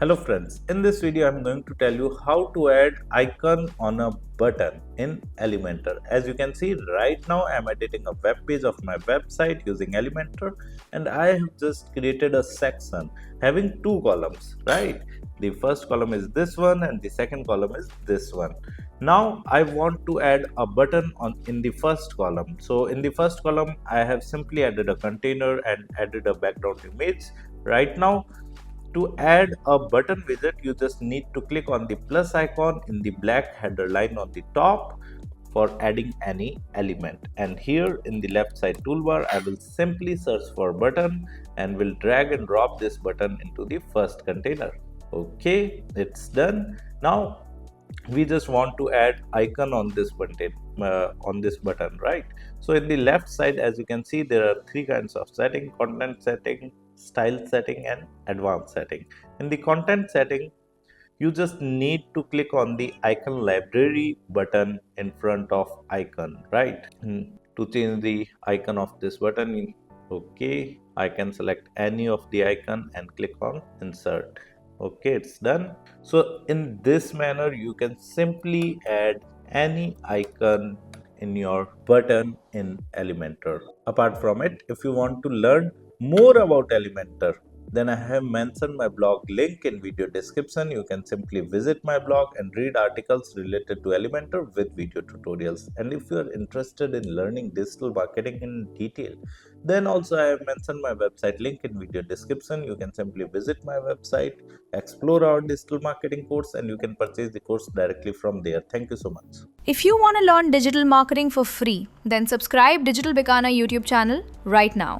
Hello friends, in this video I'm going to tell you how to add icon on a button in Elementor. As you can see right now I'm editing a web page of my website using Elementor, and I have just created a section having two columns, right? The first column is this one and the second column is this one. Now I want to add a button in the first column. So in the first column I have simply added a container and added a background image. Right now, to add a button widget, you just need to click on the plus icon in the black header line on the top for adding any element. And here in the left side toolbar, I will simply search for button and will drag and drop this button into the first container. Okay, it's done. Now we just want to add icon on this button, right? So in the left side, as you can see, there are three kinds of setting: content setting, style setting, and advanced setting. In the content setting, you just need to click on the icon library button in front of icon, right? To change the icon of this button, okay, I can select any of the icon and click on insert. Okay, it's done. So in this manner you can simply add any icon in your button in Elementor. Apart from it, if you want to learn more about Elementor, then I have mentioned my blog link in video description. You can simply visit my blog and read articles related to Elementor with video tutorials. And if you are interested in learning digital marketing in detail, then also I have mentioned my website link in video description. You can simply visit my website, explore our digital marketing course, and you can purchase the course directly from there. Thank you so much. If you want to learn digital marketing for free, then subscribe Digital Bikana YouTube channel right now.